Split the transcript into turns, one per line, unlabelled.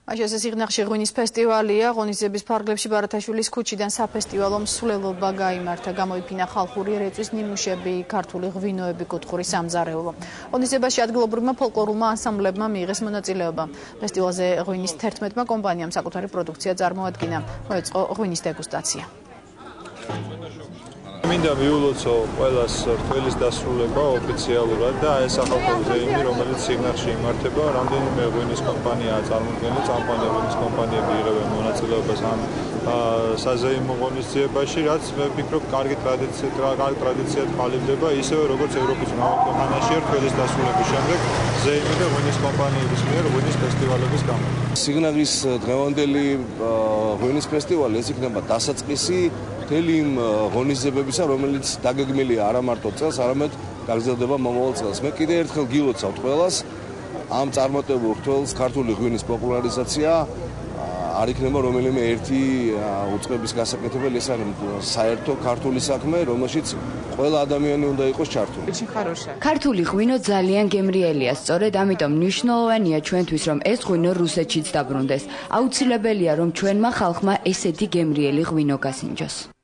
Așa se სიღნაღში ღვინის ფესტივალია, ღონისძიების ფარგლებში ბარათაშვილის ქუჩიდან საფესტივალო მსვლელობა გაიმართა, გამოიფინა ხალხური რეწვის ნიმუშები, ქართული ღვინოები, კუთხური სამზარეულო. ღონისძიებაში ადგილობრივმა ფოლკლორულმა ანსამბლებმა მიიღეს მონაწილეობა. ფესტივალზე ღვინის 11 კომპანიამ საკუთარი პროდუქცია წარმოადგინა, მოეწყო ღვინის დეგუსტაცია.
მინდა მიულოცო ყველას რთველის დასრულება ოფიციალურად და ეს ახალ ზეიმი, რომელიც სიღნაღში იმართება, რამდენიმე ღვინის კომპანიაა წარმოდგენილი, წამყვანი ღვინის კომპანიები იღებენ მონაწილეობას ამ საზეიმო ღონისძიებაში, რაც მე ვფიქრობ, კარგი ტრადიციად ყალიბდება, ისევე როგორც ევროპის მრავალ ქვეყანაში რთველის დასრულების შემდეგ ზეიმი და ღვინის კომპანიების მიერ ღვინის ფესტივალების გამო.
სიღნაღის დღევანდელი ღვინის ფესტივალი ეს იქნება დასაწყისი მთელი იმ ღონისძიებებისა, რომელიც დაგეგმილია არა მარტო წელს, არამედ გაგრძელდება მომავალ წელს. მე კიდევ ერთხელ გილოცავთ ყველას ამ წარმატებულ რთველს ქართული ღვინის პოპულარიზაცია არ იქნება რომელიმე ერთი უწყების გასაკეთებელი, ეს არის საერთო ქართული საქმე, რომელშიც ყველა ადამიანი უნდა იყოს ჩართული.
ქართული ღვინო ძალიან გემრიელია, სწორედ ამიტომ მნიშვნელოვანია ჩვენთვის, რომ ეს ღვინო რუსეთშიც დაბრუნდეს. აუცილებელია, რომ ჩვენმა ხალხმა ესეთი გემრიელი ღვინო გასინჯოს.